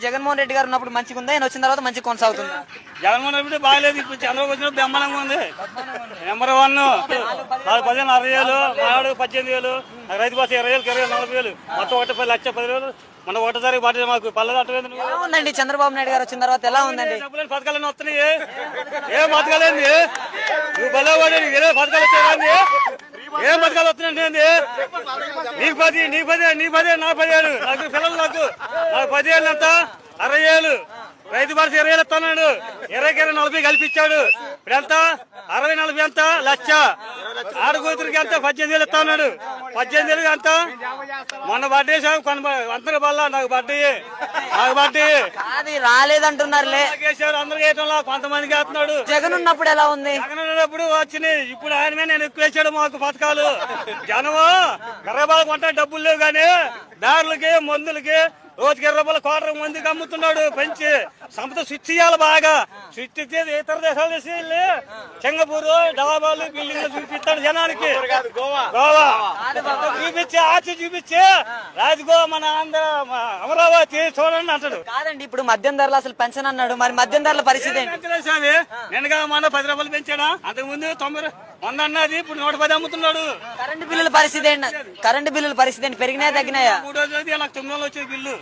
జగన్మోహన్ రెడ్డి గారు ఉన్నప్పుడు మంచిగా ఉందా, ఆయన వచ్చిన తర్వాత మంచిగా కొనసాగుతుందా? జగన్మోహన్ రెడ్డి బాగాలేదు. ఇప్పుడు చంద్రబాబు వచ్చినప్పుడు బ్రహ్మాండంగా ఉంది. నెంబర్ 1 15 60,000, మావాడు 18,000, రైతు బస్సు 20,000, 40,000, మొత్తం 1,10,10,000. మన ఒకటోసారి పార్టీ మాకు పల్లె అట్టలేదు. ఎలా ఉందండి చంద్రబాబు నాయుడు గారు వచ్చిన తర్వాత? ఎలా ఉందండి? పథకాలన్నీ వస్తున్నాయి. ఏం పథకాలేంది? నువ్వు బలవాడి ఏదో పథకాలు వచ్చాయండి. ఏం పథకాలు వస్తున్నాయండి? నీకు 10, నీకు 10, నీకు 10, నాకు 10,000, నాకు పిల్లలు, నాకు 10,000 ఎంత 60,000. రైతు భరోసా 20,000 ఇస్తున్నాడు. 20కి 40 కల్పించాడు. ఇప్పుడు ఎంత 60, 40 ఎంత లక్ష. ఆడకూతురికి ఎంత 18,000 ఇస్తా ఉన్నాడు. 18,000 ఎంత మొన్న పడ్డే అందరికి బల్ల నాకు పడ్డాయి, నాకు పడ్డాయి. అది రాలేదంటున్నారులే. అందరికి వేయటంలో కొంతమందికి వేస్తున్నాడు. జగన్ ఉన్నప్పుడు ఎలా ఉంది? జగన్ ఉన్నప్పుడు వచ్చినాయి. ఇప్పుడు ఆయన మీద నేను ఎక్కువ వేసాడు మాకు పథకాలు. జనము 20 రూపాయలు కొంటే డబ్బులు లేవు కానీ దారులకి మందులకి రోజుకి 20 రూపాయలు క్వార్టర్ మందికి అమ్ముతున్నాడు. పెంచి సంపద స్విచ్ ఇవ్వాలి బాగా. స్విచ్ ఇచ్చేది ఇతర దేశాలు చేసి సింగపూర్ డాబాలు బిల్డింగ్లు చూపిస్తాడు జనానికి. గోవా చూపించి ఆచి చూపించి రాజగోవా మన ఆంధ్ర అమరావతి చూడండి అంటాడు. కాదండి, ఇప్పుడు మద్యం ధరలు అసలు పెంచను అన్నాడు. మరి మద్యం ధరల పరిస్థితి స్వామి నిన్నగా మన 10 రూపాయలు పెంచాడా? అంతకు ముందు 90 అన్నది ఇప్పుడు 110 అమ్ముతున్నాడు. కరెంటు బిల్లుల పరిస్థితి ఏంటి? కరెంటు బిల్లుల పరిస్థితి ఏంటి? పెరిగినాయా తగ్గినాయా? 3 రోజులు నాకు 9 వచ్చే బిల్లు.